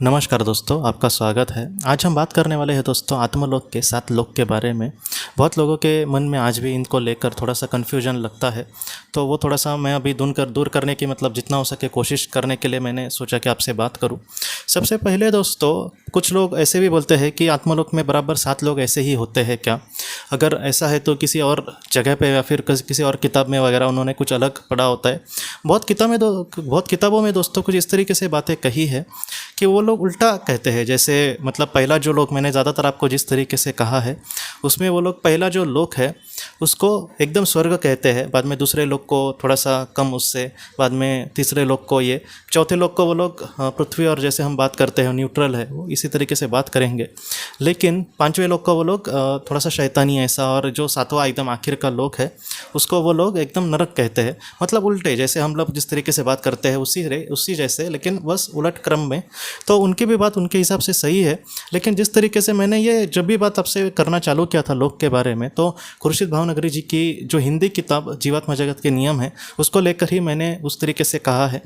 नमस्कार दोस्तों, आपका स्वागत है। आज हम बात करने वाले हैं दोस्तों आत्मलोक के 7 लोक के बारे में। बहुत लोगों के मन में आज भी इनको लेकर थोड़ा सा कन्फ्यूजन लगता है, तो वो थोड़ा सा मैं अभी दूर करने की जितना हो सके कोशिश करने के लिए मैंने सोचा कि आपसे बात करूं। सबसे पहले दोस्तों, कुछ लोग ऐसे भी बोलते हैं कि आत्मलोक में बराबर 7 लोग ऐसे ही होते हैं क्या? अगर ऐसा है तो किसी और जगह पे या फिर किसी और किताब में वगैरह उन्होंने कुछ अलग पढ़ा होता है। बहुत किताबों में दोस्तों कुछ इस तरीके से बातें कही है कि वो लोग उल्टा कहते हैं। जैसे पहला जो लोक मैंने ज़्यादातर आपको जिस तरीके से कहा है उसमें वो लोग पहला जो लोक है उसको एकदम स्वर्ग कहते हैं, बाद में दूसरे लोक को थोड़ा सा कम उससे, बाद में तीसरे लोक को ये, चौथे लोक को वो लोग पृथ्वी और जैसे हम बात करते हैं न्यूट्रल है वो इसी तरीके से बात करेंगे। लेकिन पांचवें लोक को वो लोग थोड़ा सा शैतानी ऐसा, और जो सातवां एकदम आखिर का लोक है उसको वो लोग एकदम नरक कहते हैं। उल्टे, जैसे हम लोग जिस तरीके से बात करते हैं उसी जैसे, लेकिन बस उलट क्रम में। तो उनकी भी बात उनके हिसाब से सही है, लेकिन जिस तरीके से मैंने ये जब भी बात आपसे करना चालू किया था लोक के बारे में, तो खुर्शीद भावनगरी जी की जो हिंदी किताब जीवात्मा जगत के नियम है उसको लेकर ही मैंने उस तरीके से कहा है।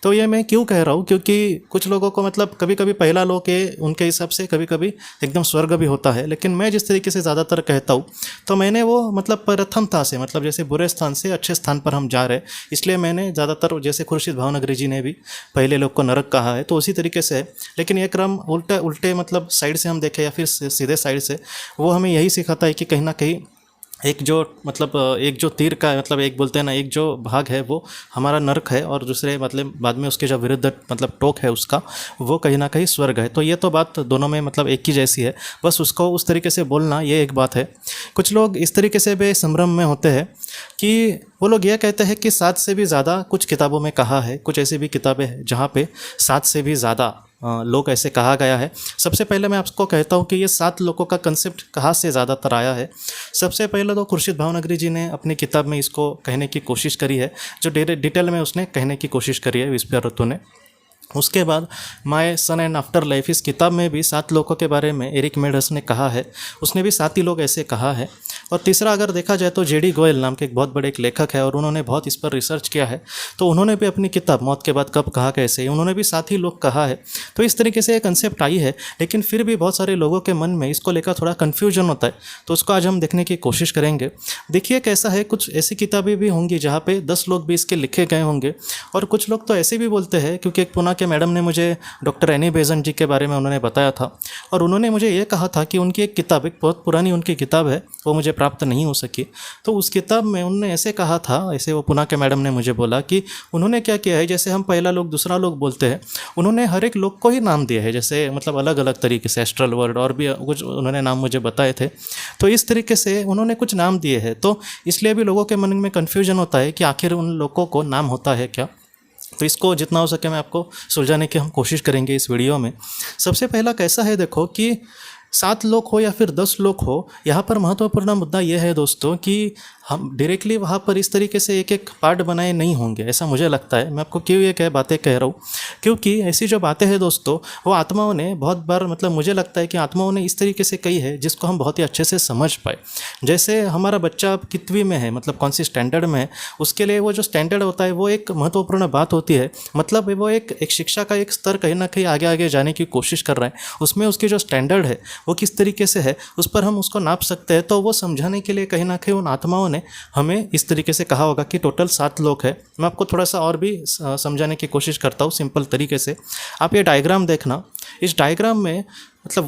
तो ये मैं क्यों कह रहा हूँ, क्योंकि कुछ लोगों को कभी कभी पहला लोक है उनके हिसाब से कभी कभी एकदम स्वर्ग भी होता है, लेकिन मैं जिस तरीके से ज़्यादातर कहता हूँ तो मैंने वो प्रथमता से जैसे बुरे स्थान से अच्छे स्थान पर हम जा रहे, इसलिए मैंने ज़्यादातर जैसे खुर्शीद भावनगरी जी ने भी पहले लोक को नरक कहा है तो उसी तरीके से है। लेकिन ये क्रम उल्टे साइड से हम देखें या फिर सीधे साइड से, वो हमें यही सिखाता है कि कहीं ना कहीं एक जो तीर का एक बोलते हैं ना, एक जो भाग है वो हमारा नरक है और दूसरे बाद में उसके जो विरुद्ध टोक है उसका वो कहीं ना कहीं स्वर्ग है। तो ये तो बात दोनों में एक ही जैसी है, बस उसको उस तरीके से बोलना ये एक बात है। कुछ लोग इस तरीके से भी संभ्रम में होते हैं कि वो लोग ये कहते हैं कि 7 से भी ज़्यादा कुछ किताबों में कहा है, कुछ ऐसी भी किताबें हैं जहाँ पे 7 से भी ज़्यादा लोक ऐसे कहा गया है। सबसे पहले मैं आपको कहता हूँ कि ये 7 लोकों का कंसेप्ट कहाँ से ज़्यादातर आया है। सबसे पहले तो खुर्शीद भावनगरी जी ने अपनी किताब में इसको कहने की कोशिश करी है, जो डिटेल में उसने कहने की कोशिश करी है विस्पयरत्व ने। उसके बाद my son and after life इस किताब में भी 7 लोगों के बारे में एरिक मेडस ने कहा है, उसने भी 7 ही लोग ऐसे कहा है। और तीसरा अगर देखा जाए तो जेडी गोयल नाम के एक बहुत बड़े एक लेखक है और उन्होंने बहुत इस पर रिसर्च किया है, तो उन्होंने भी अपनी किताब मौत के बाद कब कहा कैसे, उन्होंने भी 7 ही लोग कहा है। तो इस तरीके से एक कंसेप्ट आई है, लेकिन फिर भी बहुत सारे लोगों के मन में इसको लेकर थोड़ा कन्फ्यूजन होता है, तो उसको आज हम देखने की कोशिश करेंगे। देखिए कैसा है, कुछ ऐसी किताबें भी होंगी जहाँ पे 10 लोग भी इसके लिखे गए होंगे, और कुछ लोग तो ऐसे भी बोलते हैं, क्योंकि एक पुणे के मैडम ने मुझे डॉक्टर एनी बेज़ंट जी के बारे में उन्होंने बताया था, और उन्होंने मुझे ये कहा था कि उनकी एक किताब, एक बहुत पुरानी उनकी किताब है, वो मुझे प्राप्त नहीं हो सकी। तो उस किताब में उन्होंने ऐसे कहा था, ऐसे वो पुणे के मैडम ने मुझे बोला कि उन्होंने क्या किया है, जैसे हम पहला लोग दूसरा लोग बोलते हैं, उन्होंने हर एक लोग को ही नाम दिया है, जैसे अलग अलग तरीके से एस्ट्रल वर्ल्ड और भी कुछ उन्होंने नाम मुझे बताए थे। तो इस तरीके से उन्होंने कुछ नाम दिए हैं, तो इसलिए भी लोगों के मन में कन्फ्यूजन होता है कि आखिर उन लोगों को नाम होता है क्या। तो इसको जितना हो सके मैं आपको सुलझाने की हम कोशिश करेंगे इस वीडियो में। सबसे पहला कैसा है, देखो कि 7 लोग हो या फिर 10 लोग हो, यहाँ पर महत्वपूर्ण मुद्दा यह है दोस्तों कि हम डायरेक्टली वहाँ पर इस तरीके से एक एक पार्ट बनाए नहीं होंगे, ऐसा मुझे लगता है। मैं आपको क्यों ये बातें कह रहा हूँ, क्योंकि ऐसी जो बातें हैं दोस्तों वो आत्माओं ने बहुत बार मुझे लगता है कि आत्माओं ने इस तरीके से कही है जिसको हम बहुत ही अच्छे से समझ पाए। जैसे हमारा बच्चा कितवी में है, कौन सी स्टैंडर्ड में है, उसके लिए वो जो स्टैंडर्ड होता है वो एक महत्वपूर्ण बात होती है। वो एक शिक्षा का एक स्तर कहीं ना कहीं आगे आगे जाने की कोशिश कर रहा है, उसमें उसकी जो स्टैंडर्ड है वो किस तरीके से है उस पर हम उसको नाप सकते हैं। तो वो समझाने के लिए कहीं ना कहीं उन आत्माओं ने हमें इस तरीके से कहा होगा कि टोटल 7 लोग है। मैं आपको थोड़ा सा और भी समझाने की कोशिश करता हूँ सिंपल तरीके से। आप ये डायग्राम देखना, इस डायग्राम में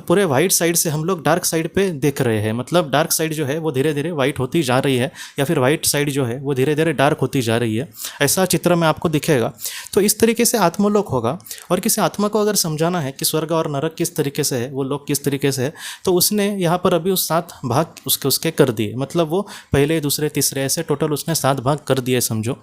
पूरे वाइट साइड से हम लोग डार्क साइड पे देख रहे हैं। डार्क साइड जो है वो धीरे धीरे वाइट होती जा रही है, या फिर वाइट साइड जो है वो धीरे धीरे डार्क होती जा रही है, ऐसा चित्र में आपको दिखेगा। तो इस तरीके से आत्मलोक होगा। और किसी आत्मा को अगर समझाना है कि स्वर्ग और नरक किस तरीके से है, वो लोक किस तरीके से है, तो उसने यहाँ पर अभी उस 7 भाग उसके कर दिए। वो पहले दूसरे तीसरे ऐसे टोटल उसने 7 भाग कर दिए समझो।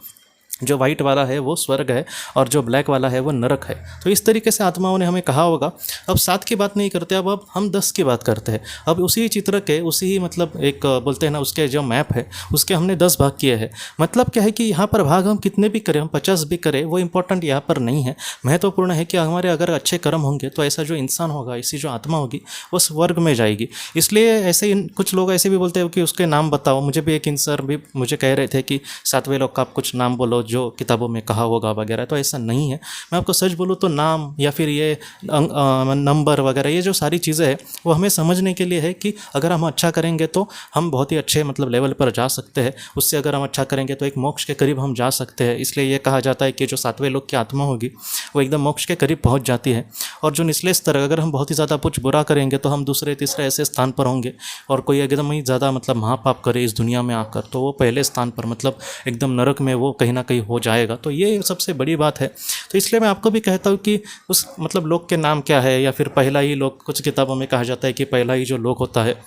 जो वाइट वाला है वो स्वर्ग है और जो ब्लैक वाला है वो नरक है। तो इस तरीके से आत्माओं ने हमें कहा होगा। अब 7 की बात नहीं करते, अब हम 10 की बात करते हैं। अब उसी चित्र के उसी ही एक बोलते हैं ना, उसके जो मैप है उसके हमने 10 भाग किए हैं। क्या है कि यहाँ पर भाग हम कितने भी करें, हम 50 भी करें, वो इंपॉर्टेंट यहाँ पर नहीं है। महत्वपूर्ण है कि हमारे अगर अच्छे कर्म होंगे तो ऐसा जो इंसान होगा, ऐसी जो आत्मा होगी वो स्वर्ग में जाएगी। इसलिए ऐसे कुछ लोग ऐसे भी बोलते हैं कि उसके नाम बताओ। मुझे भी एक इंसान भी मुझे कह रहे थे कि 7वें लोग का आप कुछ नाम बोलो जो किताबों में कहा होगा वगैरह, तो ऐसा नहीं है। मैं आपको सच बोलूँ तो नाम या फिर ये नंबर वगैरह ये जो सारी चीज़ें हैं वो हमें समझने के लिए है कि अगर हम अच्छा करेंगे तो हम बहुत ही अच्छे मतलब लेवल पर जा सकते हैं, उससे अगर हम अच्छा करेंगे तो एक मोक्ष के करीब हम जा सकते हैं। इसलिए ये कहा जाता है कि जो 7वें लोक की आत्मा होगी वो एकदम मोक्ष के करीब पहुंच जाती है। और जो निचले स्तर, अगर हम बहुत ही ज़्यादा कुछ बुरा करेंगे तो हम दूसरे तीसरे ऐसे स्थान पर होंगे, और कोई एकदम ही ज़्यादा मतलब महापाप करे इस दुनिया में आकर तो वो पहले स्थान पर मतलब एकदम नरक में वो कहीं ना कहीं हो जाएगा। तो ये सबसे बड़ी बात है। तो इसलिए मैं आपको भी कहता हूँ कि उस मतलब लोक के नाम क्या है, या फिर पहला ही लोक, कुछ किताबों में कहा जाता है कि पहला ही जो लोक होता है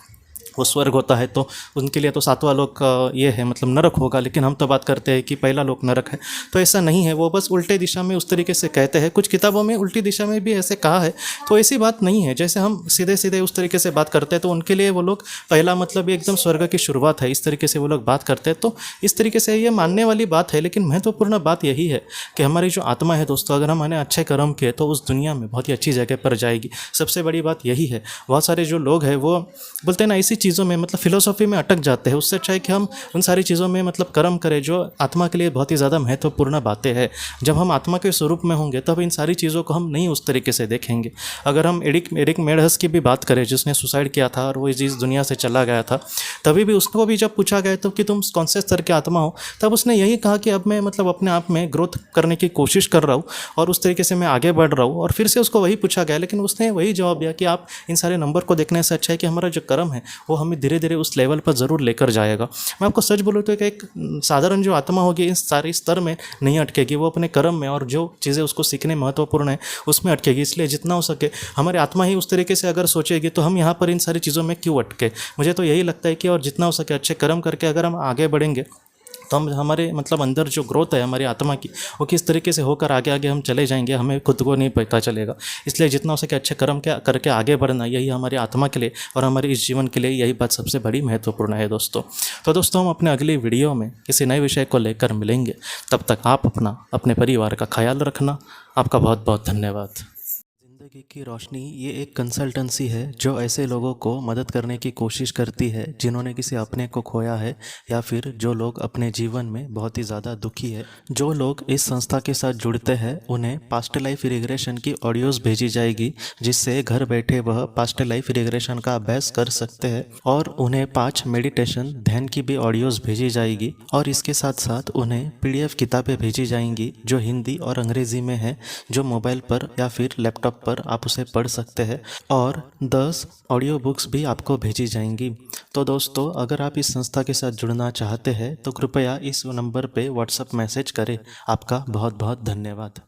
वो स्वर्ग होता है, तो उनके लिए तो 7वां लोक ये है मतलब नरक होगा। लेकिन हम तो बात करते हैं कि पहला लोक नरक है, तो ऐसा नहीं है। वो बस उल्टे दिशा में उस तरीके से कहते हैं। कुछ किताबों में उल्टी दिशा में भी ऐसे कहा है, तो ऐसी बात नहीं है। जैसे हम सीधे सीधे उस तरीके से बात करते हैं तो उनके लिए वो लोग पहला मतलब एकदम स्वर्ग की शुरुआत है, इस तरीके से वो लोग बात करते हैं। तो इस तरीके से ये मानने वाली बात है। लेकिन महत्वपूर्ण बात यही है कि हमारी जो आत्मा है दोस्तों, अगर हमने अच्छे कर्म किए तो उस दुनिया में बहुत ही अच्छी जगह पर जाएगी। सबसे बड़ी बात यही है। बहुत सारे जो लोग हैं वो बोलते हैं ना, इसी चीज़ों में मतलब फिलोसॉफी में अटक जाते हैं। उससे अच्छा है कि हम उन सारी चीज़ों में मतलब कर्म करें जो आत्मा के लिए बहुत ही ज़्यादा महत्वपूर्ण बातें हैं। जब हम आत्मा के स्वरूप में होंगे तब इन सारी चीज़ों को हम नहीं उस तरीके से देखेंगे। अगर हम एरिक मेडहस की भी बात करें, जिसने सुसाइड किया था और वो इस दुनिया से चला गया था, तभी भी उसको भी जब पूछा गया तो कि तुम कौन से स्तर के आत्मा हो, तब उसने यही कहा कि अब मैं मतलब अपने आप में ग्रोथ करने की कोशिश कर रहा हूँ और उस तरीके से मैं आगे बढ़ रहा हूँ। और फिर से उसको वही पूछा गया, लेकिन उसने वही जवाब दिया कि आप इन सारे नंबर को देखने से अच्छा है कि हमारा जो कर्म है वो हमें धीरे धीरे उस लेवल पर ज़रूर लेकर जाएगा। मैं आपको सच बोलूँ तो एक साधारण जो आत्मा होगी इस सारे स्तर में नहीं अटकेगी, वो अपने कर्म में और जो चीज़ें उसको सीखने महत्वपूर्ण है उसमें अटकेगी। इसलिए जितना हो सके हमारी आत्मा ही उस तरीके से अगर सोचेगी तो हम यहाँ पर इन सारी चीज़ों में क्यों अटके। मुझे तो यही लगता है कि और जितना हो सके अच्छे कर्म करके अगर हम आगे बढ़ेंगे तो हम हमारे मतलब अंदर जो ग्रोथ है हमारी आत्मा की, वो किस तरीके से होकर आगे आगे हम चले जाएंगे हमें खुद को नहीं पता चलेगा। इसलिए जितना हो सके अच्छे कर्म करके आगे बढ़ना, यही हमारी आत्मा के लिए और हमारे इस जीवन के लिए यही बात सबसे बड़ी महत्वपूर्ण है दोस्तों। तो दोस्तों हम अपने अगली वीडियो में किसी नए विषय को लेकर मिलेंगे। तब तक आप अपने परिवार का ख्याल रखना। आपका बहुत बहुत धन्यवाद। ज़िंदगी की रोशनी ये एक कंसल्टेंसी है जो ऐसे लोगों को मदद करने की कोशिश करती है जिन्होंने किसी अपने को खोया है, या फिर जो लोग अपने जीवन में बहुत ही ज़्यादा दुखी है। जो लोग इस संस्था के साथ जुड़ते हैं उन्हें पास्ट लाइफ रिग्रेशन की ऑडियोज़ भेजी जाएगी, जिससे घर बैठे वह पास्ट लाइफ रिग्रेशन का अभ्यास कर सकते हैं। और उन्हें 5 मेडिटेशन ध्यान की भी ऑडियोज़ भेजी जाएगी। और इसके साथ साथ उन्हें PDF किताबें भेजी जाएंगी जो हिंदी और अंग्रेज़ी में है, जो मोबाइल पर या फिर लैपटॉप पर आप उसे पढ़ सकते हैं। और 10 ऑडियो बुक्स भी आपको भेजी जाएंगी। तो दोस्तों अगर आप इस संस्था के साथ जुड़ना चाहते हैं तो कृपया इस नंबर पे व्हाट्सएप मैसेज करें। आपका बहुत बहुत धन्यवाद।